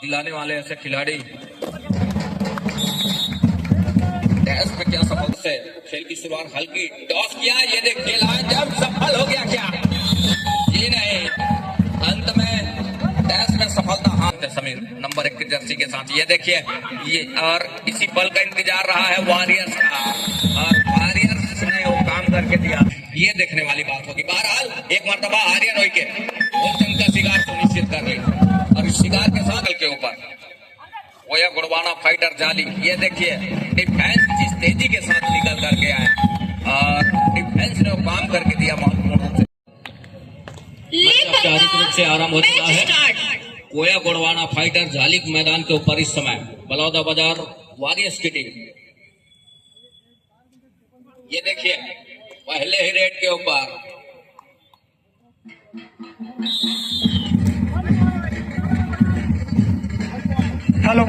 दिलाने वाले ऐसे खिलाड़ी डैश पे क्या सफल से खेल की शुरुआत हल्की टॉस किया, ये देखिए जब सफल हो गया क्या, ये नहीं, अंत में डैश में सफलता हाथ है समीर नंबर 1 की जर्सी के साथ। ये देखिए ये और इसी पल का इंतजार रहा है वॉरियर्स का, और वॉरियर्स ने वो काम करके दिया, ये देखने वाली बात होगी। बहरहाल एक मर्तबा आर्यन होई के उन का शिकार सुनिश्चित कर रही, और इस शिकार के साथ के ऊपर कोया गुड़वाना फाइटर जाली, ये देखिए डिफेंस जिस तेजी के साथ निकल करके आया और डिफेंस ने काम करके दिया महत्वपूर्ण रूप से। औपचारिक रूप से आरंभ हो चुका है कोया गुड़वाना फाइटर जाली मैदान के ऊपर इस समय बलौदा बाजार वॉरियर्स की टीम। ये देखिए पहले ही रेड के ऊपर हेलो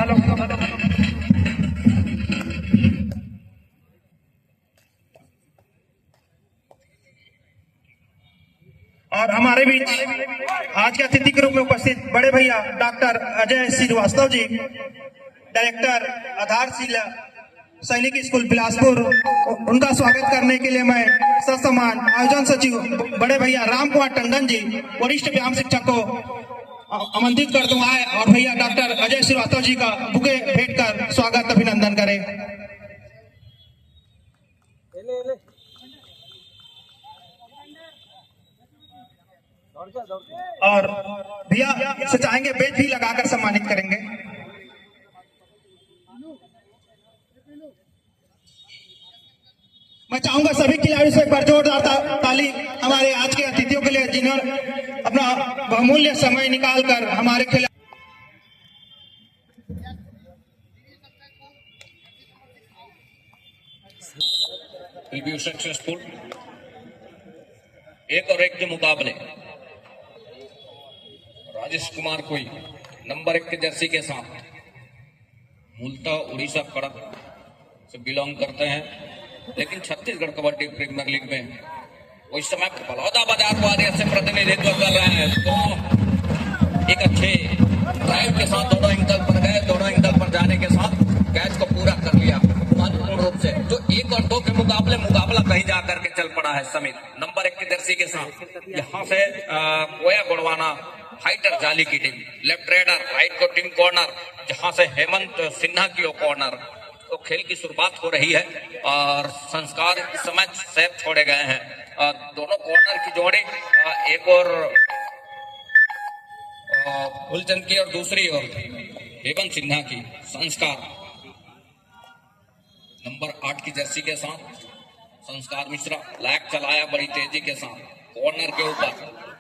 और हमारे बीच आज के अतिथि के रूप में उपस्थित बड़े भैया डॉक्टर अजय श्रीवास्तव जी, डायरेक्टर आधारशिला सैनिक स्कूल बिलासपुर, उनका स्वागत करने के लिए मैं ससम्मान आयोजन सचिव बड़े भैया राम कुमार टंडन जी, वरिष्ठ व्यायाम शिक्षक को आमंत्रित कर दूंगा और भैया डॉक्टर अजय श्रीवास्तव जी का बुके भेंट कर स्वागत अभिनंदन करें। और भैया से चाहेंगे बेच भी लगाकर सम्मानित करेंगे। मैं चाहूंगा सभी खिलाड़ियों से एक बार जोरदार ताली हमारे आज के अतिथियों के लिए, जिन्होंने अपना बहुमूल्य समय निकालकर हमारे खिलाड़ी सक्सेसफुल। एक और एक के मुकाबले राजेश कुमार कोई नंबर 1 के जर्सी के साथ मूलतः उड़ीसा कड़क से बिलोंग करते हैं, लेकिन छत्तीसगढ़ कबड्डी प्रीमियर लीग में वो इस समय बलौदा बाजार वॉरियर्स से प्रतिनिधित्व कर रहे हैं। दोनों एक अच्छे ड्राइव के साथ दोनों एंगल पर गए, दोनों एंगल पर जाने के साथ कैच को पूरा कर लिया महत्वपूर्ण रूप से। जो 1 और 2 के मुकाबला कहीं जाकर के चल पड़ा है समीर नंबर 1 की जर्सी के साथ। यहाँ से कोया गुड़वाना फाइटर जाली की टीम लेफ्ट रेडर राइट को टीम कॉर्नर, जहां से हेमंत सिन्हा की कॉर्नर तो खेल की शुरुआत हो रही है और संस्कार इस समय सेट छोड़े गए हैं। दोनों कॉर्नर की जोड़ी, एक और फुलचंद की और दूसरी और हेमंत सिन्हा की संस्कार नंबर 8 की जर्सी के साथ। संस्कार मिश्रा लैग चलाया बड़ी तेजी के साथ कॉर्नर के ऊपर,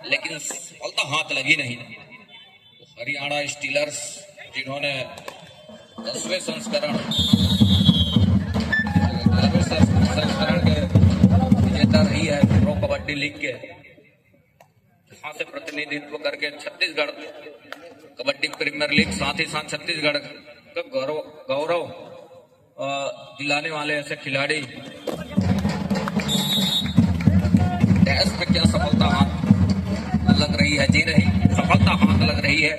लेकिन सफलता हाथ लगी नहीं। तो हरियाणा स्टीलर्स जिन्होंने 10वें संस्करण के विजेता रही है प्रो कबड्डी लीग के, जहां से प्रतिनिधित्व करके छत्तीसगढ़ कबड्डी प्रीमियर लीग, साथ ही साथ छत्तीसगढ़ का गौरव दिलाने वाले ऐसे खिलाड़ी डैश पे क्या सफलता हाथ लग रही है, जी नहीं, सफलता हाथ लग रही है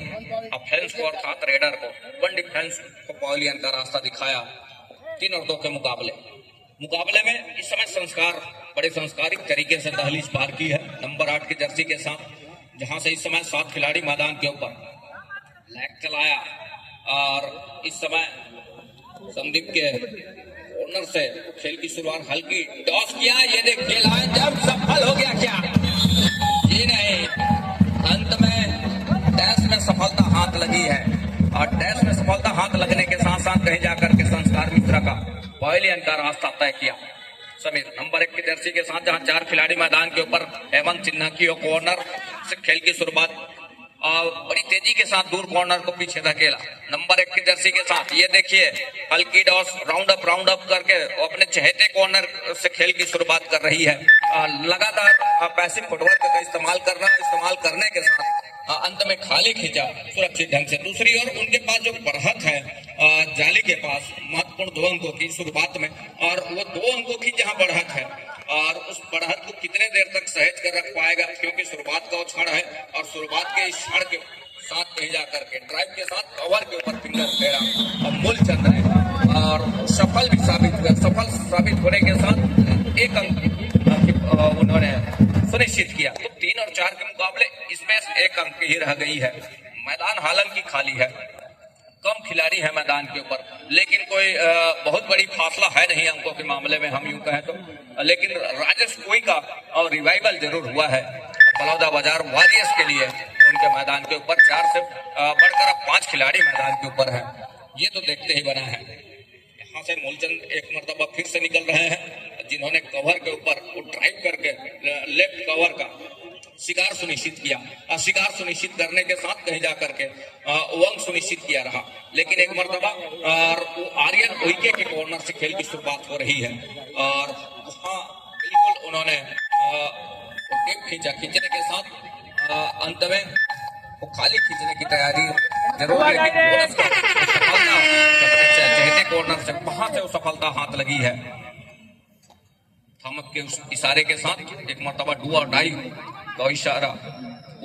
ऑफेंस को अर्थात रेडर को। वन डिफेंस को पॉलियन का रास्ता दिखाया 3 और 2 के मुकाबले में इस समय संस्कार बड़े संस्कारिक तरीके से दहलीज पार की है नंबर 8 की जर्सी के साथ, जहां से इस समय 7 खिलाड़ी मैदान के ऊपर लैग चलाया और इस समय संदीप के कॉर्नर से खेल की शुरुआत हल्की टॉस किया, ये देखिए जब सफल हो गया क्या, ये नहीं, अंत में डैश में सफलता हाथ लगी है और डैश में सफलता हाथ लगने के साथ साथ कहीं जाकर के संस्कार मिश्रा का पॉलियन का रास्ता तय किया समीर नंबर 1 की जर्सी के साथ, जहां 4 खिलाड़ी मैदान के ऊपर हेमंत सिन्हा की कॉर्नर से खेल की शुरुआत और बड़ी तेजी के साथ दूर कॉर्नर को पीछे धकेला नंबर 1 की जर्सी के साथ। ये देखिए हल्की डॉस राउंड अप करके अपने चहेते कॉर्नर से खेल की शुरुआत कर रही है। लगातार पैसिव फुटवर्क का इस्तेमाल करने के साथ अंत में खाली खींचा सुरक्षित ढंग से। दूसरी ओर उनके पास जो बढ़त है जाली के पास महत्वपूर्ण 2 अंकों की शुरुआत में, और वो 2 अंकों की जहां बढ़त है और उस बढ़त को कितने देर तक सहेज कर रख पाएगा, क्योंकि शुरुआत का वो क्षण है और शुरुआत के इस क्षण के साथ कहीं जाकर के ड्राइव के साथ कवर के ऊपर फिंगर फेरा और मूलचंद ने और सफल भी साबित हुआ। सफल साबित होने के साथ एक अंक उन्होंने सुनिश्चित किया। तो 3 और 4 के मुकाबले इसमें 1 अंक ही रह गई है। मैदान हालांकि खाली है, कम खिलाड़ी है मैदान के ऊपर, लेकिन कोई बहुत बड़ी फासला है नहीं अंकों के मामले में हम यूं कहें तो। लेकिन राजेश कोई का और रिवाइवल जरूर हुआ है बलौदा बाजार वॉरियर्स के लिए। उनके मैदान के ऊपर 4 से बढ़कर अब 5 खिलाड़ी मैदान के ऊपर है। ये तो देखते ही बना है। यहाँ से मूलचंद एक मरतबा फिर से निकल रहे हैं, जिन्होंने कवर के ऊपर ड्राइव करके लेफ्ट कवर का शिकार सुनिश्चित किया और शिकार सुनिश्चित करने के साथ कहीं जाकर के वंग सुनिश्चित किया रहा। लेकिन एक मरतबा आर्यन ओइके के कॉर्नर से खेल की शुरुआत हो रही है और वहाँ बिल्कुल उन्होंने खींचा। खींचने के साथ अंत में वो खाली खींचने की तैयारी जरूर, लेकिन बोनस का सफलता चहते कॉर्नर से वहां से वो सफलता हाथ लगी है। थॉमस के उस इशारे के साथ एक मरतबा डू और डाई का इशारा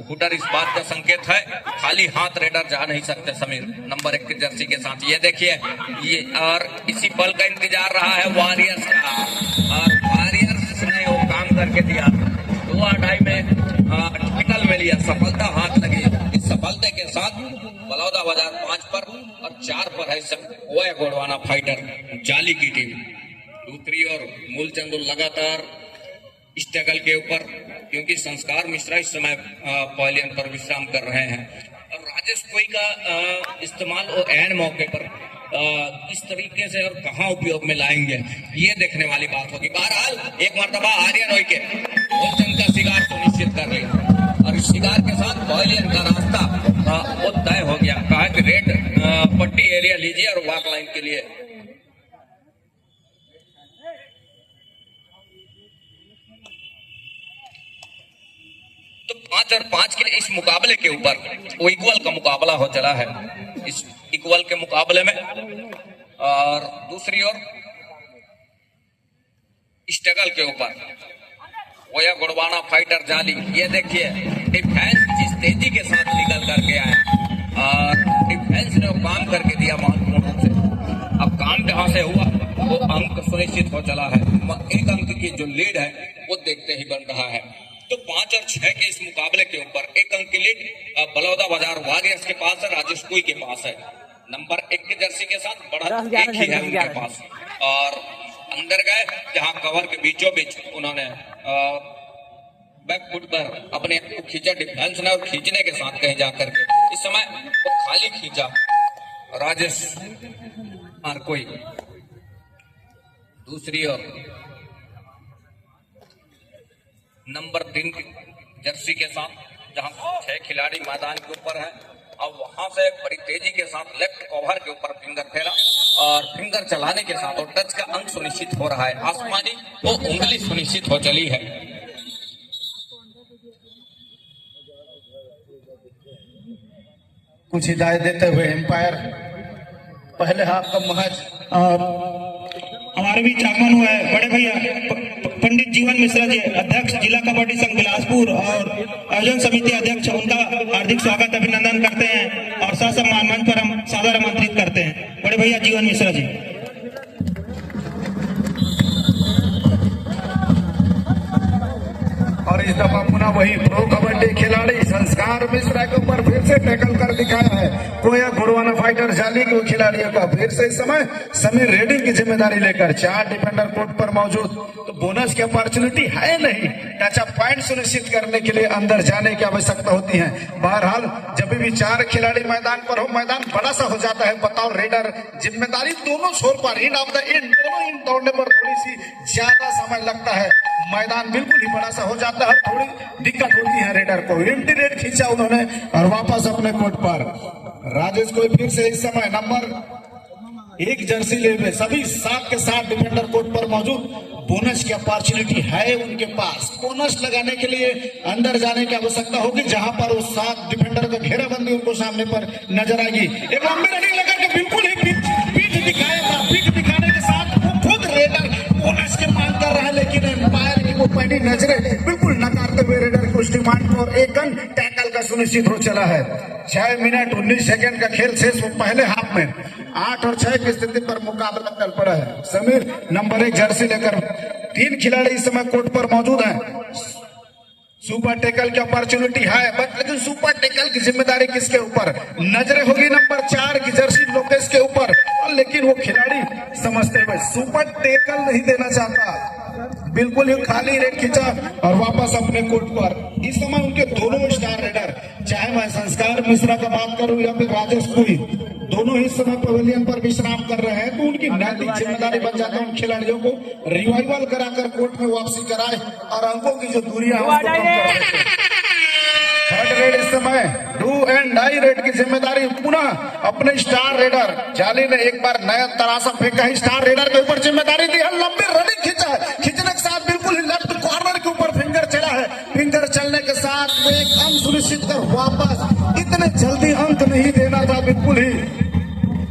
हुटर इस बात का संकेत है खाली हाथ रेडर जा नहीं सकते समीर नंबर 1 की जर्सी के साथ। ये देखिए ये और इसी पल का इंतजार रहा है वॉरियर्स का और वॉरियर्स ने वो काम करके दिया। 2 और डाई में टिकल में लिया, सफलता हाथ लगी। इस सफलता के साथ बलौदा बाजार 5 पर और 4 पर है ओया गोडवाना फाइटर जाली की टीम। दूसरी ओर मूलचंद लगातार स्ट्रगल के ऊपर, क्योंकि संस्कार मिश्रा इस समय पवेलियन पर विश्राम कर रहे हैं और राजेश कोई का इस्तेमाल और एन मौके पर किस तरीके से और कहां उपयोग में लाएंगे ये देखने वाली बात होगी। बहरहाल एक मरतबा आर्यन ओइके मूलचंद का शिकार सुनिश्चित कर रही और इस शिकार के साथ पवेलियन का रास्ता वो तय हो गया। कहा कि रेड पट्टी एरिया लीजिए और वॉक लाइन के लिए तो 5 और 5 के इस मुकाबले के ऊपर वो इक्वल का मुकाबला हो चला है इस इक्वल के मुकाबले में। और दूसरी ओर स्ट्रगल के ऊपर ओया गोडवाना फाइटर जाली। ये देखिए डिफेंस जिस तेजी के साथ निकल करके आया और डिफेंस ने काम करके दिया महत्वपूर्ण रूप से। अब काम जहां से हुआ वो अंक सुनिश्चित हो चला है। 1 अंक की जो लीड है वो देखते ही बन रहा है। तो 5 और 6 के इस मुकाबले के ऊपर 1 अंक की लीड बलौदा बाजार वॉरियर्स के पास है, राजेश कोई के पास है। नंबर 1 की जर्सी के साथ बढ़त 1 ही है उनके पास। और अंदर गए जहां कवर के बीचों बीच उन्होंने बैक फुट पर अपने को खींचा डिफेंस ने और खींचने के साथ कहीं जाकर के इस समय वो खाली खींचा राजेश और कोई। दूसरी ओर नंबर 3 की जर्सी के साथ जहां 6 खिलाड़ी मैदान के ऊपर है और वहां से बड़ी तेजी के साथ लेफ्ट कवर के ऊपर फिंगर फेरा और फिंगर चलाने के साथ और टच का अंक सुनिश्चित हो रहा है। आसमानी वो उंगली सुनिश्चित हो चली है। कुछ हिदायत देते हुए एम्पायर पहले हाफ का महज और हमारे बीच आगमन हुआ है बड़े भैया पंडित जीवन मिश्रा जी, अध्यक्ष जिला कबड्डी संघ बिलासपुर और आयोजन समिति अध्यक्ष, उनका हार्दिक स्वागत अभिनंदन करते हैं और ससम्मान मंच पर हम सादर आमंत्रित करते हैं बड़े भैया जीवन मिश्रा जी। और इस दफा पुनः वही प्रो कबड्डी खिलाड़ी संस्कार मिश्रा के ऊपर फिर से टैकल कर दिखाया है कोया गोडवाना फाइटर जाली के खिलाड़ियों का। फिर से इस समय समीर रेडिंग की जिम्मेदारी लेकर 4 डिफेंडर कोर्ट पर मौजूद। तो बोनस की अपॉर्चुनिटी है नहीं, टच अप पॉइंट सुनिश्चित करने के लिए अंदर जाने की आवश्यकता होती है। बहरहाल जब भी 4 खिलाड़ी मैदान पर हो, मैदान बड़ा सा हो जाता है। बताओ रेडर जिम्मेदारी दोनों छोर पर इंड ऑफ द इंड, दोनों इंड दौड़ने पर थोड़ी सी ज्यादा समय लगता है। मैदान बिल्कुल ही बड़ा सा हो जाता है, थोड़ी दिक्कत होती है रेडर को। एम्प्टी रेड खींचा उन्होंने और वापस अपने कोर्ट पर राजेश को फिर से इस समय नंबर 1 जर्सी ले हुए सभी 7 के 7 डिफेंडर कोर्ट पर मौजूद। बोनस की अपॉर्चुनिटी है उनके पास। बोनस लगाने के लिए अंदर जाने की आवश्यकता होगी जहां पर वो 7 डिफेंडर का घेराबंदी उनको सामने पर नजर आएगी। एक लंबी रनिंग लेकर के बिल्कुल ही पीठ दिखाएगा। पीठ दिखाने के साथ वो खुद रेडर बोनस की मांग कर रहा है, लेकिन एम्पायर की वो पहली नजरें बिल्कुल नकारते हुए रेडर को उस डिमांड को 1 अंक टैकल का सुनिश्चित हो चला है। 6 मिनट 19 सेकंड का खेल शेष हो पहले हाफ में 8 और 6 की स्थिति पर मुकाबला चल पड़ा है। समीर नंबर 1 जर्सी लेकर 3 खिलाड़ी इस समय कोर्ट पर मौजूद हैं। सुपर टैकल की अपॉर्चुनिटी है, बट लेकिन सुपर टैकल की जिम्मेदारी किसके ऊपर? नजरें होगी नंबर 4 की जर्सी लोकेश के ऊपर, लेकिन वो खिलाड़ी समझते हुए सुपर टैकल नहीं देना चाहता, बिल्कुल ही खाली रेड खींचा और वापस अपने कोर्ट पर। इस समय उनके दोनों स्टार रेडर, चाहे मैं संस्कार मिश्रा का बात करूं या फिर राजेश पुरी, दोनों ही समय पवेलियन पर विश्राम कर रहे हैं। तो उनकी नैतिक जिम्मेदारी बन जाता है उन खिलाड़ियों को रिवाइवल कराकर कोर्ट में वापसी कराए और अंकों की जो दूरियां थर्ड रेड इस समय डू एंड डाई रेड की जिम्मेदारी पुनः अपने स्टार रेडर जाली ने एक बार नया तरासा फेंका है, स्टार रेडर के ऊपर जिम्मेदारी दी है, लंबी रनिंग खींचा है, खींचने के साथ बिल्कुल ही लेफ्ट कॉर्नर के ऊपर फिंगर चला है, फिंगर चलने के साथ वो एक अंक सुनिश्चित कर वापस, इतने जल्दी अंक नहीं देना था, बिल्कुल ही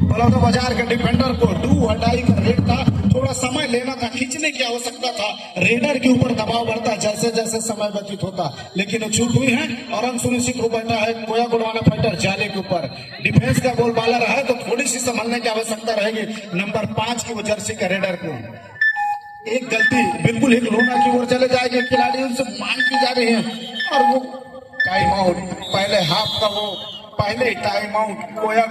बलौदा बाजार के डिफेंडर को डू और डाई का रेड था, थोड़ा समय लेना था, खींचने की आवश्यकता था, रेडर के ऊपर दबाव बढ़ता जैसे जैसे समय व्यतीत होता, लेकिन वो चूक हुई है और अंक सुनिश्चित हो बैठा है कोया गुड़वाना फाइटर जाले के ऊपर। डिफेंस का गोल बाला रहा है तो थोड़ी सी संभलने की आवश्यकता रहेगी नंबर 5 की वो जर्सी का रेडर को। एक गलती बिल्कुल एक लोना की ओर चले जाएगी, खिलाड़ी उनसे मांग की जा रही है और वो टाइम आउट, पहले हाफ का वो पहले टाइम आउट कोया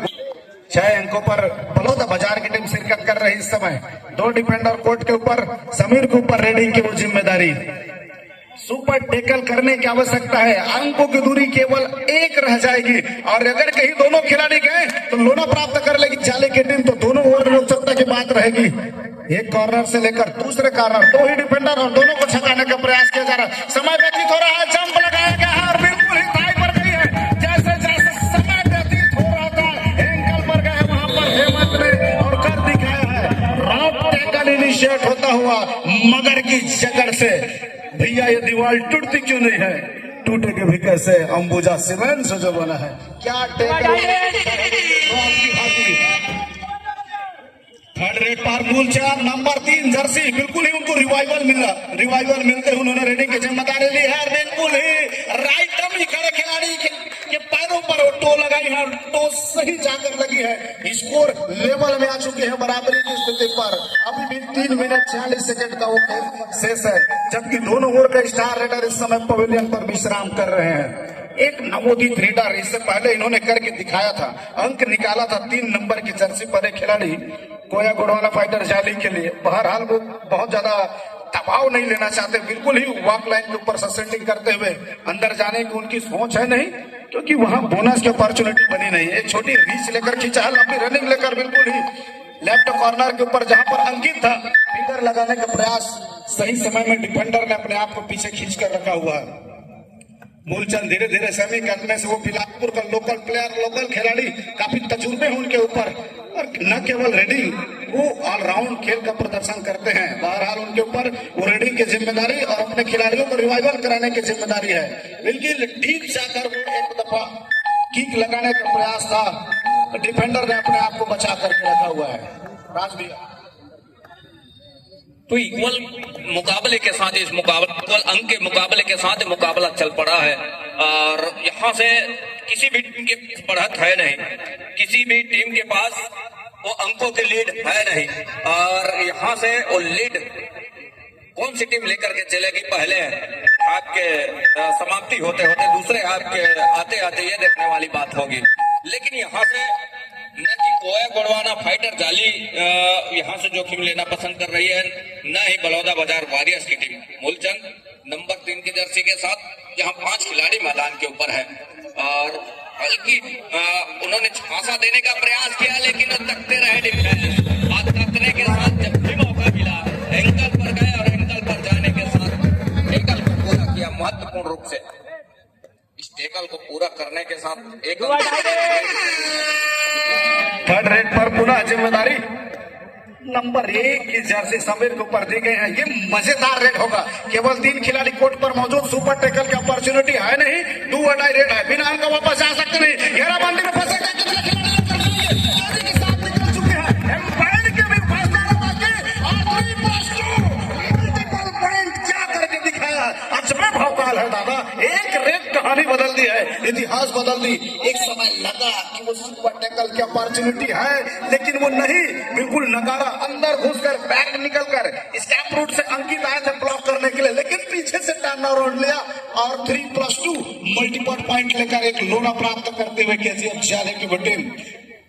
6 अंकों पर बलौदा बाजार की टीम शिरकत कर रही इस समय। 2 डिफेंडर कोर्ट के ऊपर, समीर के ऊपर रेडिंग की वो जिम्मेदारी। सुपर टैकल करने की आवश्यकता है, अंकों की दूरी केवल 1 रह जाएगी और अगर कहीं दोनों खिलाड़ी गए तो लोना प्राप्त कर लेगी जाले की टीम, तो दोनों ओर रोचकता की बात रहेगी। एक कॉर्नर से लेकर दूसरे कॉर्नर 2 ही डिफेंडर और दोनों को छकाने का प्रयास किया जा रहा है। समय व्यतीत हो रहा है, जंप लगाया गया है और बिल्कुल ही टाई पर गई है। जैसे जैसे समय व्यतीत हो रहा था एंगल पर गए वहां पर हेमंत ने और कर दिखाया है रॉक टैकल इनिशिएट होता हुआ मगर की जकड़ से। भैया ये दीवार टूटती क्यों नहीं है? टूटेगी भी कैसे, अंबुजा सीमेंट से जो बना है। क्या टैकल थर्ड रेड पर मूल 4 नंबर 3 जर्सी, बिल्कुल ही उनको रिवाइवल मिला, रिवाइवल मिलते उन्होंने रेडिंग की जिम्मेदारी ली है। बिल्कुल ही राइट में खड़े खिलाड़ी के पैरों पर टो लगाई है, टो सही जाकर लगी है, स्कोर लेवल में आ चुके हैं बराबरी की स्थिति पर। अभी भी 3 मिनट 46 सेकंड का वो खेल शेष है, जबकि दोनों ओर के स्टार रेडर इस समय पवेलियन पर विश्राम कर रहे हैं। एक नवोदित रेडर इससे पहले इन्होंने करके दिखाया था, अंक निकाला था 3 नंबर की जर्सी पर एक खिलाड़ी कोया गुड़वाना फाइटर जाली के लिए। बहरहाल वो बहुत ज्यादा दबाव नहीं लेना चाहते, बिल्कुल ही वॉक लाइन के ऊपर ससेंडिंग करते हुए अंदर जाने की उनकी सोच है नहीं, क्योंकि वहां बोनस की अपॉर्चुनिटी बनी नहीं। एक छोटी रीच लेकर खींचा है, लंबी रनिंग लेकर बिल्कुल ही लेफ्ट कॉर्नर के ऊपर जहां पर अंकित था फिंगर लगाने का प्रयास, सही समय में डिफेंडर ने अपने आप को पीछे खींच कर रखा हुआ है। मूलचंद धीरे धीरे सेमी करने से वो बिलासपुर का लोकल प्लेयर, लोकल खिलाड़ी, काफी तजुर्बे हैं उनके ऊपर और न केवल रेडिंग, वो ऑलराउंड खेल का प्रदर्शन करते हैं। बहरहाल उनके ऊपर वो रेडिंग की जिम्मेदारी और अपने खिलाड़ियों को रिवाइवल कराने की जिम्मेदारी है। बिल्कुल ठीक जाकर वो एक दफा किक लगाने का प्रयास था, डिफेंडर ने अपने आप को बचा करके रखा हुआ है। राज भैया तो इक्वल मुकाबले के साथ इस मुकाबले इक्वल अंक के मुकाबले के साथ मुकाबला चल पड़ा है और यहाँ से किसी भी टीम के बढ़त है नहीं, किसी भी टीम के पास वो अंकों की लीड है नहीं और यहाँ से वो लीड कौन सी टीम लेकर के चलेगी पहले आपके समाप्ति होते होते दूसरे आपके आते आते ये देखने वाली बात होगी। लेकिन यहाँ से न कि कोया गुड़वाना फाइटर जाली यहाँ से जोखिम लेना पसंद कर रही है, न ही बलौदा बाजार वॉरियर्स की टीम। मूलचंद नंबर 3 की जर्सी के साथ जहाँ 5 खिलाड़ी मैदान के ऊपर है और बल्कि उन्होंने झांसा देने का प्रयास किया लेकिन वो तकते रहे डिफेंस और तकने के साथ जब भी मौका मिला एंगल पर गए और एंगल पर जाने के साथ टेकल को पूरा किया महत्वपूर्ण रूप से। इस टेकल को पूरा करने के साथ एक थर्ड रेड पर पुनः जिम्मेदारी नंबर 1 की जर्सी समीर के ऊपर दी गई है। ये मजेदार रेड होगा, केवल 3 खिलाड़ी कोर्ट पर मौजूद, सुपर टैकल की अपॉर्चुनिटी है नहीं, डू और डाई रेड है, बिना अंक का वापस जा सकते नहीं, घेराबंदी में फंसे गए कितने खिलाड़ी के साथ निकल चुके हैं, एम्पायर के भी फैसला बाकी और 3+2 पॉइंट क्या करके दिखाया, अजब भौकाल है दादा। एक रेड कहानी बदल दी है, इतिहास बदल दी। एक समय सुपर टैकल की अपॉर्चुनिटी है, लेकिन वो नहीं, बिल्कुल नकारा, अंदर घुसकर बैक निकलकर स्टैप रूट से अंकित आए थे ब्लॉक करने के लिए, लेकिन पीछे से टर्न अराउंड लिया और 3+2 मल्टीपल पॉइंट लेकर एक लोना प्राप्त करते हुए केजीएफ जाले की टीम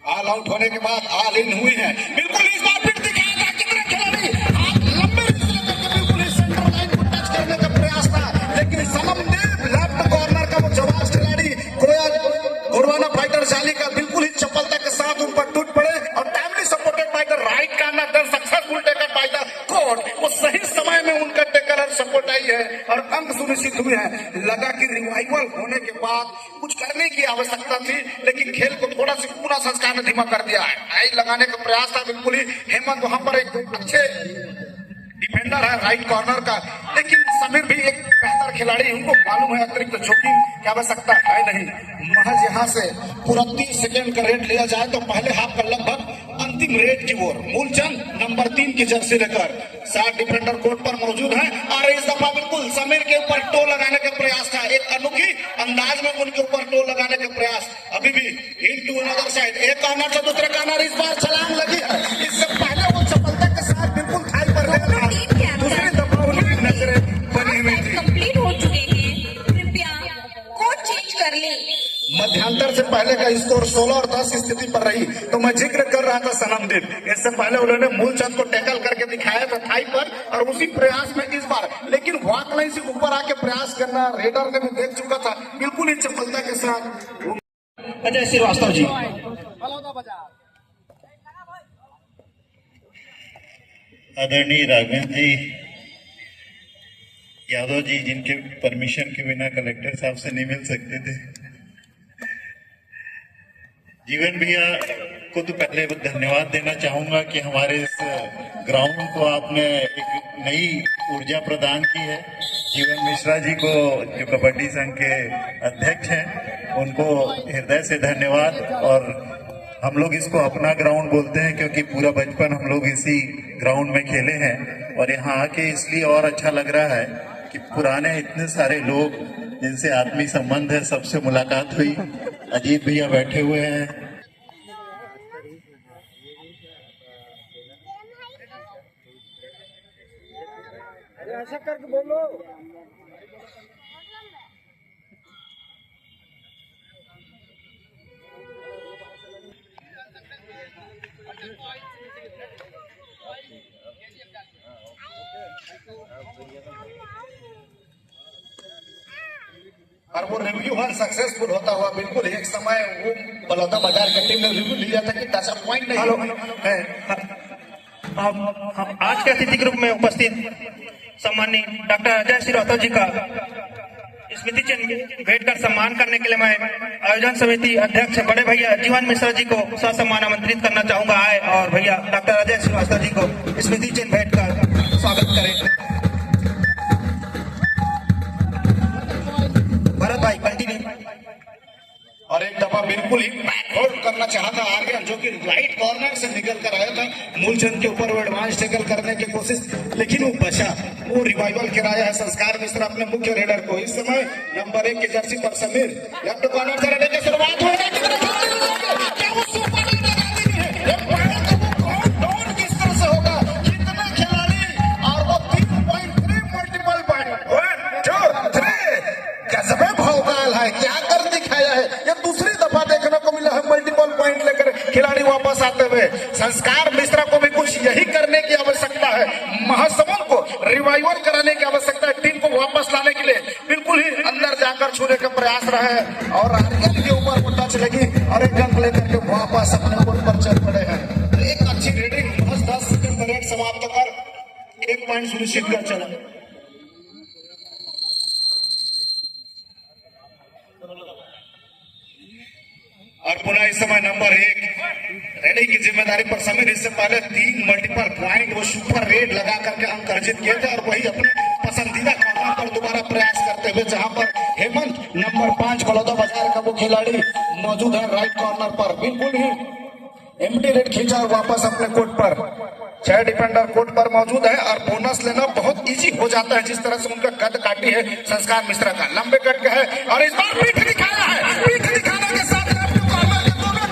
ऑल आउट होने के बाद ऑल इन हुई है। बिल्कुल इस बार फिर दिखाया था कितने खिलाड़ी हाथ लंबे लेकर बिल्कुल इस सेंटर लाइन को टच करने का प्रयास था, लेकिन सममदेव लेफ्ट कॉर्नर का वो जवाब खिलाड़ी कोया गुरवाना फाइटर जाली का बिल्कुल ही चपलता के साथ उन पर टूट पड़े और timely supported by the right corner, then successful taken by the court. वो सही समय में उनका टेकल और सपोर्ट आई है और अंक सुनिश्चित हुए हैं। लगा कि रिवाइवल होने के बाद कुछ करने की आवश्यकता थी, लेकिन खेल को थोड़ा सा पूरा संस्कार ने धीमा कर दिया है। टाई लगाने का प्रयास था बिल्कुल ही, हेमंत वहां पर एक अच्छे डिफेंडर है राइट कॉर्नर का, लेकिन समीर भी एक बेहतर खिलाड़ी, उनको मालूम है अतिरिक्त जोखिम की आवश्यकता है नहीं। महज यहाँ से पूरा 30 सेकेंड का रेट लिया जाए तो पहले हाफ का लगभग अंतिम रेट की ओर मूलचंद नंबर 3 की जर्सी लेकर 7 डिफेंडर कोर्ट पर मौजूद है और इस दफा बिल्कुल समीर के ऊपर टो लगाने का प्रयास था, एक अनोखी अंदाज में उनके ऊपर टो लगाने का प्रयास। अभी भी इनटू अनदर साइड, एक कॉर्नर से दूसरे कॉर्नर इस बार छलांग लगी है, इससे पहले वो सफलता के साथ बिल्कुल थाई पर गया था, दूसरी दफा उनकी नजरें बनी हुई थी। कंप्लीट हो चुके हैं, कृपया कोड चेंज कर ले। मध्यांतर से पहले का स्कोर 16 और 10 स्थिति पर रही, तो मैं जिक्र कर रहा था सनमदीप, इससे पहले उन्होंने मूलचंद को टैकल करके दिखाया था थाई पर और उसी प्रयास में इस बार, लेकिन वॉक लाइन से ऊपर आके प्रयास करना रेडर ने भी देख चुका था, बिल्कुल ही चपलता के साथ। अजय श्रीवास्तव जी, आदरणीय राघवेंद्र जी, यादव जी, जिनके परमिशन के बिना कलेक्टर साहब से नहीं मिल सकते थे, जीवन भैया को तो पहले धन्यवाद देना चाहूंगा कि हमारे इस ग्राउंड को आपने एक नई ऊर्जा प्रदान की है। जीवन मिश्रा जी को, जो कबड्डी संघ के अध्यक्ष हैं, उनको हृदय से धन्यवाद। और हम लोग इसको अपना ग्राउंड बोलते हैं क्योंकि पूरा बचपन हम लोग इसी ग्राउंड में खेले हैं और यहाँ आके इसलिए और अच्छा लग रहा है कि पुराने इतने सारे लोग जिनसे आत्मीय संबंध है, सबसे मुलाकात हुई। अजीत भैया बैठे हुए हैं, और वो रिव्यू हर सक्सेसफुल होता हुआ, बिल्कुल एक समय वो बलौदा बाजार की टीम ने रिव्यू लिया था कि टच पॉइंट नहीं है। आज के अतिथि ग्रुप में उपस्थित सम्माननीय डॉक्टर अजय श्रीवास्तव जी का स्मृति चिन्ह भेंट कर सम्मान करने के लिए मैं आयोजन समिति अध्यक्ष बड़े भैया जीवन मिश्रा जी को ससम्मान आमंत्रित करना चाहूंगा। आए और भैया डॉक्टर अजय श्रीवास्तव जी को स्मृति चिन्ह भेंट कर स्वागत करें। भरत भाई कंटिन्यू। और एक दफा बिल्कुल ही बैकवर्ड करना चाहता आर्यन, जो कि राइट कॉर्नर से निकल कर आया था मूलचंद के ऊपर वो एडवांस टैकल करने की कोशिश, लेकिन वो बचा। वो रिवाइवल कराया है संस्कार मिश्रा अपने मुख्य रेडर को। इस समय नंबर 1 की जर्सी पर समीर लेफ्ट कॉर्नर से रेडर की शुरुआत हो गई। किस तरह से होगा, कितने खिलाड़ी और वो 3.3 मल्टीपल पॉइंट 1 2 3 गजबे भौकाल है, क्या कर दिखाया है। ये दूसरी दफा देखने को मिला है मल्टीपल पॉइंट लेकर खिलाड़ी वापस आते हुए। संस्कार मिश्रा को भी कुछ यही करने की आवश्यकता है, महासमुंद को रिवाइवल कराने की आवश्यकता है, टीम को वापस लाने के लिए बिल्कुल ही अंदर जाकर छूने का प्रयास रहा है और आर्यन के ऊपर वो टच लगी और एक अंक लेकर के वापस अपने कोर्ट पर चल पड़े हैं। एक अच्छी रेडिंग 10 सेकंड में रेड समाप्त कर 1 पॉइंट सुनिश्चित कर चला। और पुनः इस समय नंबर 1 रेडी की जिम्मेदारी पर समीर, इससे पहले 3 मल्टीपल पॉइंट वो सुपर रेड लगा करके अंक अर्जित किए थे और वही अपने पसंदीदा कॉर्नर पर दोबारा प्रयास करते हुए, जहां पर हेमंत नंबर 5 बलौदा बाजार का वो खिलाड़ी मौजूद है राइट कॉर्नर पर, बिल्कुल ही एम्प्टी रेड खींचा और वापस अपने कोर्ट पर 6 डिफेंडर कोर्ट पर मौजूद है और बोनस लेना बहुत इजी हो जाता है, जिस तरह से उनका कद काटी है संस्कार मिश्रा का, लंबे कट का है और इस बार पीठ दिखाया है। पीठ दिखाने के साथ दोनों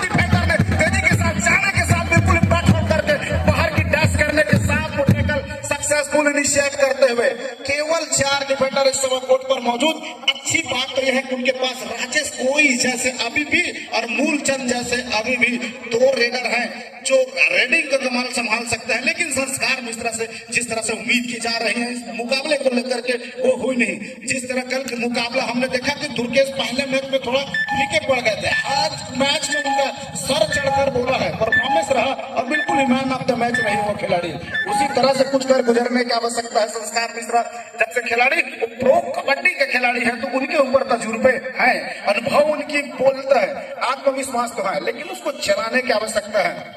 होते हुए केवल 4 डिफेंडर इस समय कोर्ट पर मौजूद। अच्छी बात तो यह है कि उनके पास राजेश कोई जैसे अभी भी और मूलचंद जैसे अभी भी 2 रेडर हैं जो रेडिंग का कमाल संभाल सकते हैं, लेकिन संस्कार मिश्रा से जिस तरह से उम्मीद की जा रही है इस मुकाबले को लेकर के वो हुई नहीं। जिस तरह कल का मुकाबला हमने देखा कि दुर्गेश पहले मैच में थोड़ा नीचे पड़ गए थे, आज मैच में उनका सर चढ़कर बोला है, परफॉर्मेंस रहा और बिल्कुल ही मैन ऑफ द मैच रही वो खिलाड़ी। उसी तरह से कुछ कर गुजरने की आवश्यकता है संस्कार मिश्रा जैसे खिलाड़ी। प्रो कबड्डी के खिलाड़ी है तो उनके ऊपर तजुर्बे है, अनुभव उनकी बोलता है, आत्मविश्वास तो है, लेकिन उसको चलाने की आवश्यकता है।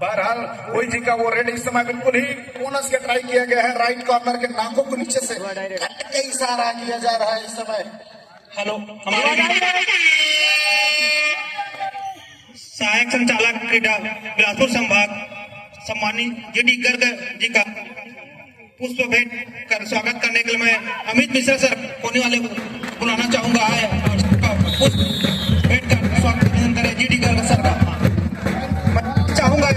बहरहाल कोई जी का वो रेड इस समय बिल्कुल ही बोनस के ट्राई किया गया है। राइट कॉर्नर के नाकों को नीचे से कट के इशारा किया जा रहा है इस समय। हेलो, हमारे सहायक संचालक क्रीडा बिलासपुर संभाग सम्मानित जीडी गर्ग जी का पुष्प भेंट कर स्वागत करने के लिए मैं अमित मिश्रा सर होने वाले को बुलाना चाहूंगा है और पुष्प भेंट कर स्वागत करें जीडी गर्ग सर का। मैं चाहूंगा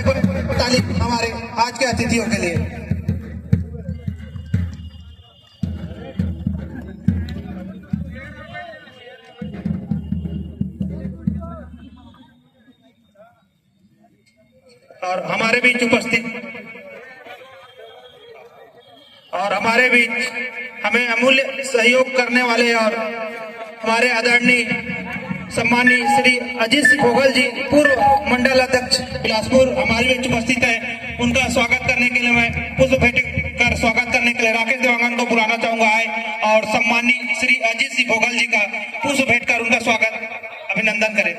तालीम हमारे आज के अतिथियों के लिए। और हमारे बीच हमें अमूल्य सहयोग करने वाले और हमारे आदरणीय सम्मानीय श्री अजीत सिंह भोगल जी पूर्व मंडल अध्यक्ष बिलासपुर हमारे बीच उपस्थित है। उनका स्वागत करने के लिए मैं पुष्प भेंट कर स्वागत करने के लिए राकेश देवांगन को बुलाना चाहूंगा है और सम्मानीय श्री अजीत सिंह भोगल जी का पुष्प भेंट कर उनका स्वागत अभिनंदन करें।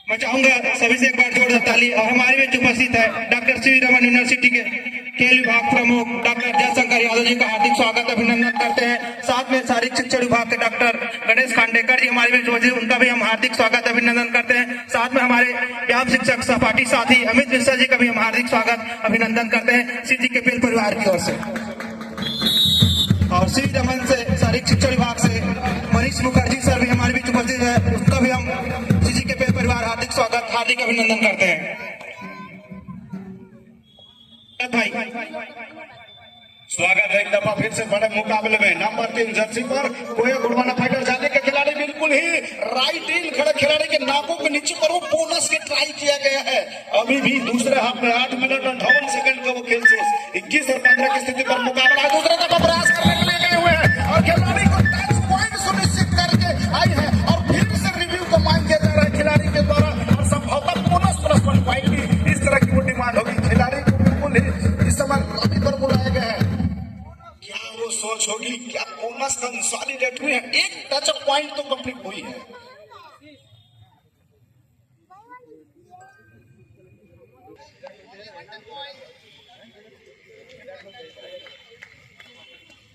मैं चाहूंगा सभी से एक बार जोरदार ताली। और हमारे बीच उपस्थित है डॉक्टर सी रमन यूनिवर्सिटी के खेल विभाग प्रमुख डॉक्टर जयशंकर यादव जी का हार्दिक स्वागत अभिनंदन करते हैं। साथ में शारीरिक शिक्षण विभाग के डॉक्टर गणेश खांडेकर जी हमारे बीच उपस्थित, उनका भी हम हार्दिक स्वागत अभिनंदन करते हैं। साथ में हमारे व्यायाम शिक्षक सहपाठी साथी अमित मिश्रा जी का भी हम हार्दिक स्वागत अभिनंदन करते हैं सीजी के पेल परिवार की ओर से। और सी रमन से शारीरिक शिक्षण विभाग से मनीष मुखर्जी सर भी हमारे बीच उपस्थित है, उसका भी हम सीजी के पेल परिवार हार्दिक स्वागत हार्दिक अभिनंदन करते हैं। भाई स्वागत है एक दफा फिर से बड़े मुकाबले में नंबर 3 जर्सी पर कोई गुड़वाना फाइटर जाने के खिलाड़ी बिल्कुल ही राइट इन खड़े खिलाड़ी के नाकों के नीचे पर वो बोनस के ट्राई किया गया है। अभी भी दूसरे हाफ में 8 मिनट 58 सेकंड का वो खेल शेष 21 और 15 की स्थिति पर मुकाबला दूसरे दफा प्रयास करने के लिए गए हुए हैं और खिलाड़ी को टच पॉइंट सुनिश्चित करके आई है और फिर से रिव्यू को मांग किया जा रहा है खिलाड़ी के द्वारा और संभवतः बोनस प्लस 1 पॉइंट भी इस तरह की वो डिमांड होगी। खिलाड़ी को बिल्कुल ही इस समय लॉबी पर बुलाया गया है। क्या वो सोच होगी, क्या बोनस कंसोलिडेट हुई है, एक टच पॉइंट तो कंप्लीट हुई है।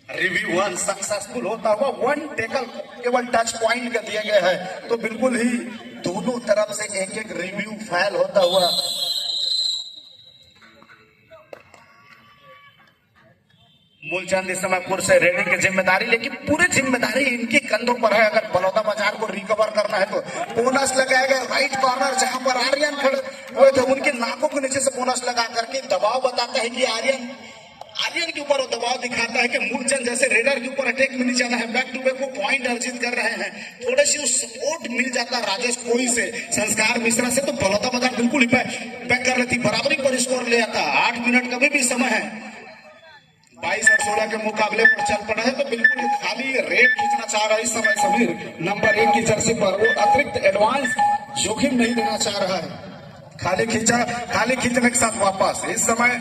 रिव्यू 1 सक्सेसफुल होता हुआ 1 टेकल केवल टच पॉइंट का दिया गया है, तो बिल्कुल ही दोनों तरफ से एक एक रिव्यू फेल होता हुआ मूलचंद इस समय पूर्व से रेडिंग की जिम्मेदारी, लेकिन पूरी जिम्मेदारी इनके कंधों पर है। अगर बलौदा बाजार को रिकवर करना है तो बोनस लगाएगा राइट कॉर्नर जहां पर आर्यन खड़े हुए थे उनके नाकों के नीचे से बोनस लगा करके दबाव बताता है कि आर्यन के ऊपर वो दबाव दिखाता है कि मूलचंद जैसे रेडर के ऊपर अटैक मिल जाना है, बैक टू बैक वो पॉइंट अर्जित कर रहे हैं। थोड़े सी सपोर्ट मिल जाता राजेश कोई से संस्कार मिश्रा से तो बलौदा बाजार बिल्कुल ही बैक कर लेती, बराबरी पर स्कोर ले आता। 8 मिनट का भी समय है, 22 और 16 के मुकाबले पर चल पड़ा है तो बिल्कुल खाली रेड खींचना चाह रहा है इस समय समीर नंबर 1 की जर्सी पर। वो अतिरिक्त एडवांस जोखिम नहीं देना चाह रहा है, खाली खींचने के साथ वापस। इस समय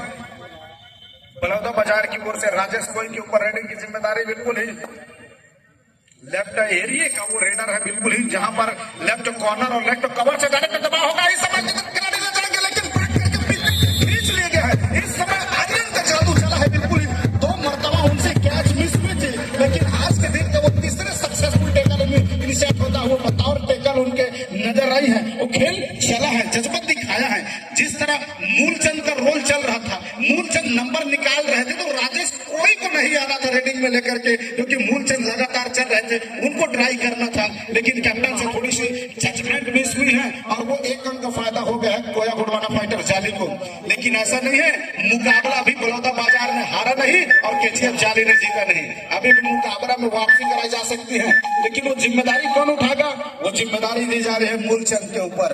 बलौदा बाजार की ओर से राजेश कोई के ऊपर रेडिंग की जिम्मेदारी बिल्कुल ही लेफ्ट एरिया का वो रेडर है, बिल्कुल ही जहां पर लेफ्ट कॉर्नर और लेफ्ट कवर से डायरेक्ट दबाव होगा। इस समय खिलाड़ी ले जाएंगे लेकिन खींच लिया गया है। इस समय आर्यन का जादू चला है, बिल्कुल ही 2 मरतबा उनसे कैच मिस हुए थे, लेकिन आज के दिन का वो तीसरे सक्सेसफुल टेकल में इनिशिएट होता हुआ बतौर टेकल उनके नजर आई है। वो खेल चला है, जज्बत दिखाया है। जिस तरह मूलचंद का रोल चल रहा था, मूलचंद नंबर निकाल रहे थे तो राजेश कोई को नहीं आना था रेडिंग में लेकर के, क्योंकि मूलचंद लगातार चल रहे थे, उनको ट्राई करना था, लेकिन कैप्टन से थोड़ी सी जजमेंट मिस हुई हैं और वो 1 अंक का फायदा हो गया है कोया गुड़वाना फाइटर जाली को। लेकिन ऐसा नहीं है, मुकाबला अभी बलौदा बाजार में हारा नहीं और केजीएफ जाली ने जीता नहीं। अभी भी मुकाबला में वापसी कराई जा सकती है, लेकिन वो जिम्मेदारी कौन उठाएगा? वो जिम्मेदारी दी जा रही है मूलचंद के ऊपर।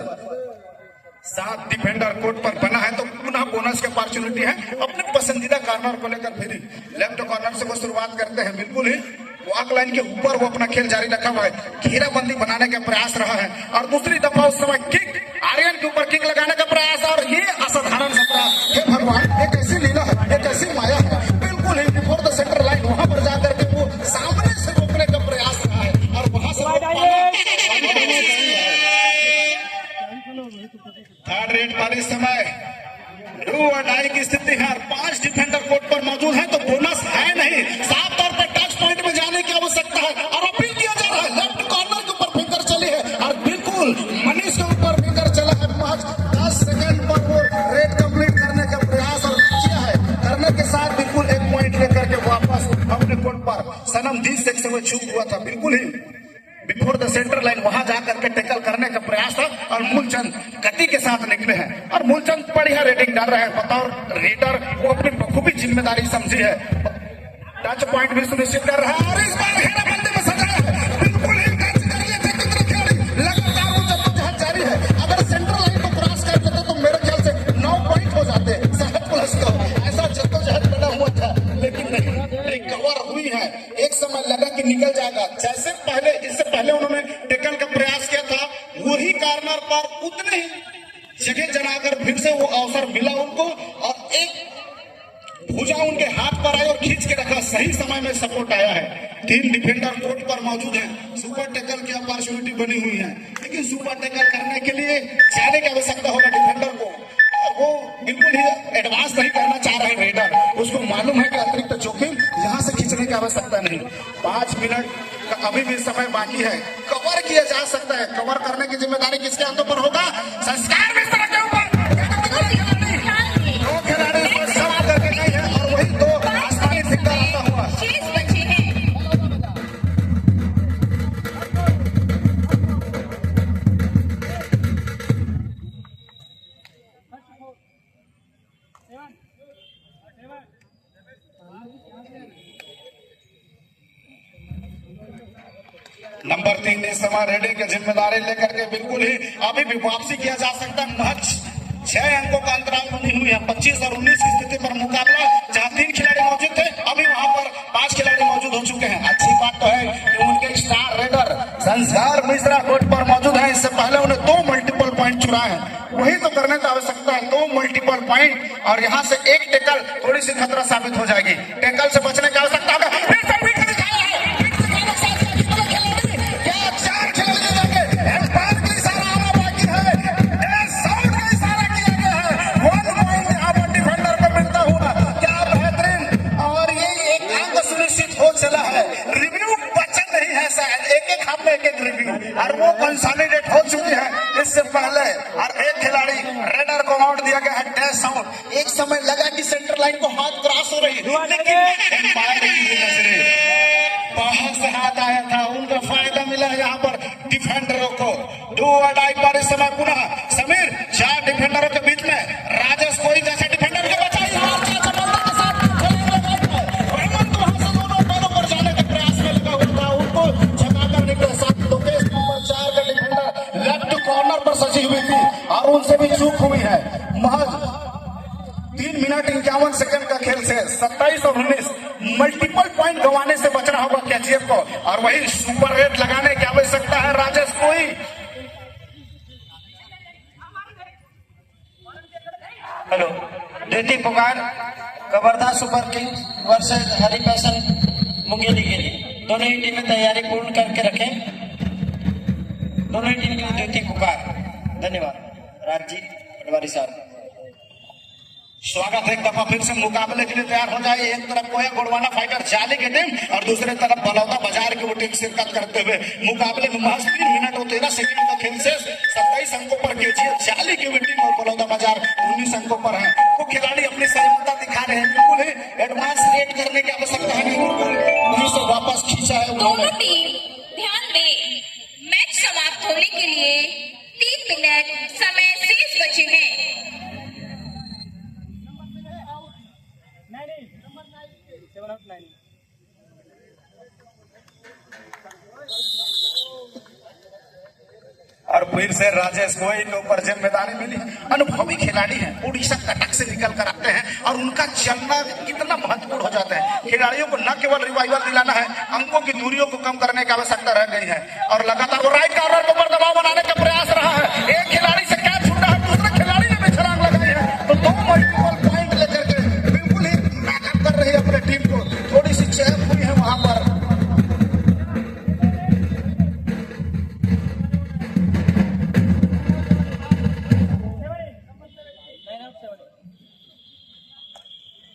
7 डिफेंडर कोर्ट पर बना है तो पुनः बोनस की अपॉर्चुनिटी है अपने पसंदीदा कॉर्नर को लेकर। फिर लेफ्ट कॉर्नर से वो शुरुआत करते हैं, बिल्कुल ही वॉक लाइन के ऊपर वो अपना खेल जारी रखा हुआ है, घेराबंदी बनाने का प्रयास रहा है। और दूसरी दफा उस समय किक, आर्यन के ऊपर किक लगाने का प्रयास, और ये असाधारण सपना। हे भगवान, एक ऐसी लीला है, एक ऐसी माया है, बिल्कुल ही बिफोर द सेंटर लाइन वहां पर जाकर के वो सामने से रोकने का प्रयास रहा है और वहां से थर्ड रेट वाले समय डू और डाई की स्थिति है। 5 डिफेंडर कोर्ट पर मौजूद है तो बोनस है नहीं, साफ तौर पर टच पॉइंट में जाने की आवश्यकता है। और अपील किया जा रहा है, लेफ्ट कॉर्नर के ऊपर फिंगर चली है और बिल्कुल मनीष के ऊपर फिंगर चला है। 10 सेकंड पर वो रेट कंप्लीट करने का प्रयास और किया है, करने के साथ बिल्कुल 1 पॉइंट लेकर के वापस अपने कोर्ट पर सनम 20 से वो चूक हुआ था। बिल्कुल ही बिफोर द सेंटर लाइन वहां जाकर के टैकल करने का प्रयास था और मूलचंद गति के साथ निकले हैं और मूलचंद बढ़िया रेटिंग डाल रहे हैं। बतौर रेडर वो अपनी बखूबी जिम्मेदारी समझी है, टच पॉइंट भी सुनिश्चित कर रहा है और इस बार घेराबंदी में सजाया है। बिल्कुल ही टच कर लिया, लगातार वो जद्दोजहद जारी है। अगर सेंटर लाइन को क्रॉस कर देते तो मेरे ख्याल से 9 पॉइंट हो जाते सेहत प्लस का। ऐसा जद्दोजहद बना हुआ था, लेकिन नहीं, रिकवर हुई है। एक समय लगा कि निकल जाएगा, जैसे पहले इससे पहले उन्होंने टेकल का प्रयास किया था, वही कॉर्नर पर उतने ही जगह जलाकर फिर से वो अवसर मिला उनको और एक भुजा उनके हाथ पर आई और खींच के रखा। सही समय में सपोर्ट आया है। 3 डिफेंडर कोर्ट पर मौजूद हैं, सुपर टैकल की अपॉर्चुनिटी बनी हुई है, लेकिन सुपर टैकल करने के लिए जाने की आवश्यकता होगा डिफेंडर को। वो बिल्कुल ही एडवांस नहीं करना चाह रहे रेडर, उसको मालूम है कि अतिरिक्त जोखिम यहाँ से खींचने की आवश्यकता नहीं। 5 मिनट का अभी भी समय बाकी है, कवर किया जा सकता है। कवर करने की जिम्मेदारी किसके हाथों पर होगा? संस्कार मिश्रा के ऊपर। 2 खिलाड़ी इस पर सवाल करके नहीं है और वही 2 आसमानी सिक्का आता हुआ। नंबर 3 इस समय रेडिंग की जिम्मेदारी लेकर के बिल्कुल ही अभी भी वापसी किया जा सकता है। महज 6 अंकों का अंतराल बनी हुई है। 25 और 19 की स्थिति पर मुकाबला, जहां 3 खिलाड़ी मौजूद थे अभी वहां पर 5 खिलाड़ी मौजूद हो चुके हैं। अच्छी बात तो है कि उनके स्टार रेडर संस्कार मिश्रा कोर्ट पर मौजूद है। इससे पहले उन्हें 2 मल्टीपल पॉइंट चुराए हैं, वही तो करने की आवश्यकता है, 2 मल्टीपल पॉइंट। और यहाँ से एक टैकल थोड़ी सी खतरा साबित हो जाएगी, टैकल से बचने की आवश्यकता होगा। और वो कंसोलिडेट हो चुकी है इससे पहले। और एक खिलाड़ी रेडर को आउट दिया गया है, डैश आउट। एक समय लगा कि सेंटर लाइन को हाथ क्रॉस हो रही, लेकिन एम्पायर की नजरें बाहर से हाथ आया था, उनका फायदा मिला यहाँ पर डिफेंडरों को। 2 और डाई पर इस समय पुनः समीर 4 डिफेंडरों के बीच में राजेश कोई जैसे डिफेंडर के बचाई सजी हुई थी और उनसे भी चूक हुई है। महज 3 मिनट 51 सेकंड का खेल से 27 और 19 मल्टीपल पॉइंट गंवाने से बचना होगा केजीएफ को और वही सुपर रेट लगाने की आवश्यकता है राजेश कोई। हेलो, द्वितीय पुकार कबरदा सुपर किंग्स वर्सेस हरी पैशन मुंगेली के लिए दोनों ही टीमें तैयारी पूर्ण करके रखें। दोनों ही टीम के लिए द्वितीय पुकार। धन्यवाद। राज जी पटवारी साहब, स्वागत है। एक दफा फिर से मुकाबले के लिए तैयार हो जाए। एक तरफ कोया गुड़वाना फाइटर जाली की टीम और दूसरी तरफ बलौदा बाजार की वो टीम शिरकत करते हुए मुकाबले में महज 3 मिनट और 13 सेकंड का खेल से 27 अंकों पर केजीएफ जाली की टीम और बलौदा बाजार 19 अंकों पर है। वो खिलाड़ी अपनी सहीमता दिखा रहे हैं, बिल्कुल ही एडवांस रेट करने की आवश्यकता है, बिल्कुल वहीं से वापस खींचा है उन्होंने। दोनों टीम ध्यान दें, मैच समाप्त होने के लिए 3 मिनट बच्चे हैं। और फिर से राजेश गोयल के ऊपर जिम्मेदारी मिली। अनुभवी खिलाड़ी हैं, उड़ीसा कटक से निकल कर आते हैं और उनका चलना कितना महत्वपूर्ण हो जाता है। खिलाड़ियों को न केवल रिवाइवल दिलाना है, अंकों की दूरियों को कम करने की आवश्यकता रह गई है। और लगातार वो राइट कॉर्नर के ऊपर दबाव बनाने का प्रयास रहा है। एक खिलाड़ी से कैच छूटा है, दूसरे खिलाड़ी ने भी छलांग लगाई है, तो दो मल्टीपल पॉइंट लेकर के बिल्कुल ही बैकअप कर रही है अपने टीम को। थोड़ी सी चहल हुई है वहां पर।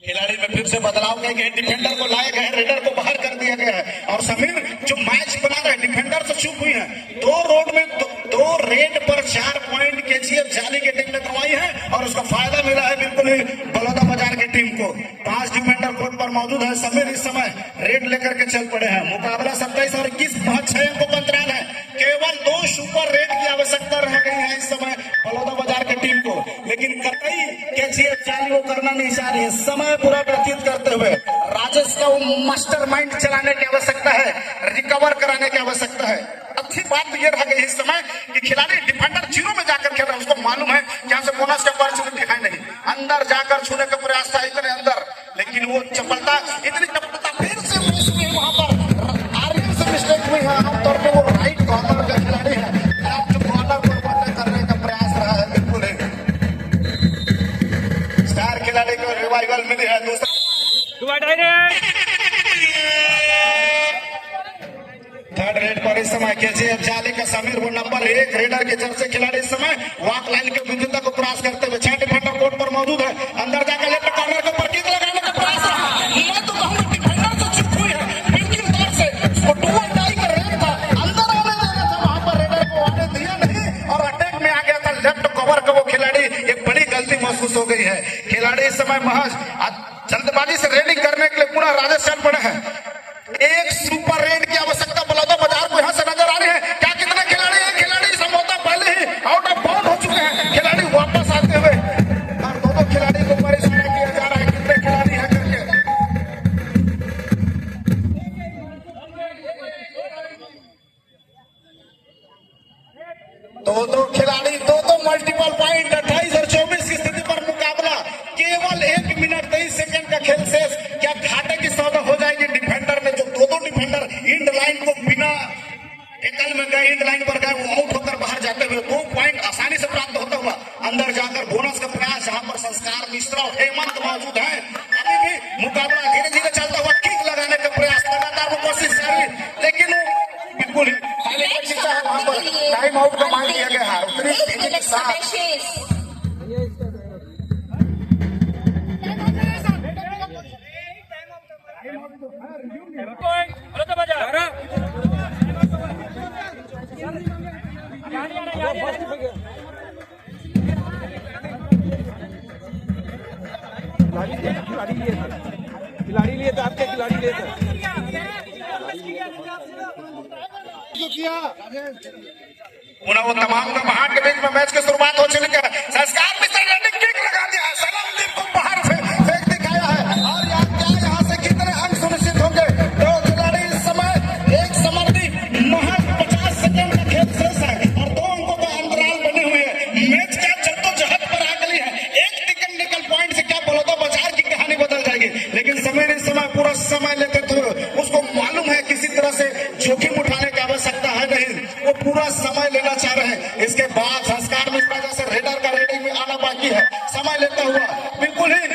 खिलाड़ी में फिर से बदलाव किए गए, डिफेंडर को लाए गए, रेडर को बाहर कर दिया गया है। और समीर जो मैच बना रहे डिफेंडर से चूक हुई है। दो रोड में दो रेड पर 4 पॉइंट केजीएफ जाली की टीम ने कमाई है और उसका फायदा मिला है बिल्कुल ही बलौदा बाजार की टीम को। 5 डिफेंडर कोर्ट पर मौजूद है। समीर इस समय रेड लेकर के चल पड़े हैं। मुकाबला 27 और 21 महज 6 अंकों का अंतराल है। केवल 2 सुपर रेड की आवश्यकता रह गई है इस समय बलौदा बाजार की टीम को, लेकिन कतई केजीएफ जाली वो करना नहीं चाह रही है। समय पूरा व्यतीत करते हुए राजेश का वो मास्टरमाइंड चलाने की आवश्यकता है, रिकवर कराने की आवश्यकता है। अच्छी बात यह रह गई इस समय कि खिलाड़ी डिफेंडर 0 में जाकर खेल रहा है। उसको मालूम है कि यहाँ से बोनस की अपॉर्चुनिटी है नहीं। अंदर जाकर छूने का प्रयास था इतने अंदर, लेकिन वो चपलता इतनी चपलता फिर से मिस हुई वहां पर। आर्यन से मिस्टेक हुई है। आमतौर पर वो राइट कॉर्नर का खिलाड़ी है, लेफ्ट कॉर्नर पर बातें करने का प्रयास रहा है। बिल्कुल ही स्टार खिलाड़ी को रिवाइवल मिली है। दूसरा थर्ड रेड पर इस समय केजीएफ जाली का समीर वो नंबर 1 रेडर के जर्सी खिलाड़ी इस समय वॉक लाइन के विद्युता को क्रॉस करते हुए 6 डिफेंडर कोर्ट पर मौजूद है। अंदर जाकर लेफ्ट कॉर्नर के ऊपर किक लगाने का प्रयास रहा। मैं तो कहूं डिफेंडर से चूक हुई है बिल्कुल तौर से। उसको डू और डाई का रेड था, अंदर आने देना था, वहां पर रेडर को आने दिया नहीं और अटैक में आ गया था लेफ्ट कवर का वो खिलाड़ी। एक बड़ी गलती महसूस हो गई है। खिलाड़ी इस समय महज जल्दबाजी से रेडिंग करने के लिए पूरा राजेश चल पड़े हैं। एक सुपर रेड की आवश्यकता बलौदा बाजार को यहां से नजर आ रही है। क्या कितने खिलाड़ी हैं? खिलाड़ी समझौता पहले ही आउट ऑफ बाउंड हो चुके हैं। खिलाड़ी वापस आते हुए और दोनों खिलाड़ी को परेशान किया जा रहा है कितने खिलाड़ी हैं करके। दो खिलाड़ी दो मल्टीपल पॉइंट 28 और 24 की स्थिति पर मुकाबला। केवल 1 मिनट 23 सेकंड का खेल शेष। क्या घाटे की सौदा हो जाएगी? डिफेंडर ने जो दो डिफेंडर इंड लाइन को बिना एकल में गए, इंड लाइन पर गए, वो आउट होकर बाहर जाते हुए 2 पॉइंट आसानी से प्राप्त होता हुआ अंदर जाकर बोनस का प्रयास, जहां पर संस्कार मिश्रा और हेमंत मौजूद है। अभी भी मुकाबला धीरे धीरे चलता हुआ किक लगाने का प्रयास लगातार वो कोशिश जारी, लेकिन बिल्कुल पहले वहां पर टाइम आउट का मांग किया गया है। उतनी तेजी के साथ खिलाड़ी लिए थे, आपके खिलाड़ी लिए थे। पुनः वो तमाम घमाहट के बीच में मैच की शुरुआत हो चुकी है। संस्कार मिश्रा ने किक लगा दिया है, सलामदीप को बाहर फेंक दिखाया है। और यहाँ से कितने अंक सुनिश्चित होंगे? 2 खिलाड़ी इस समय एक समर्दी महज 50 सेकंड का खेल शेष है और 2 अंकों का अंतराल बने हुए हैं। मैच का जद्दोजहद पर आगली है। एक टेक्निकल पॉइंट से क्या बलौदा बाजार की कहानी बदल जाएगी, लेकिन समीर इस समय पूरा समय लेते थे। उसको मालूम है किसी तरह से जोखिम उठाने की आवश्यकता है नहीं, वो पूरा समय लेना चाह रहे हैं। इसके बाद संस्कार मिश्रा जैसे रेडर का रेडिंग में आना बाकी है। समय लेता हुआ बिल्कुल ही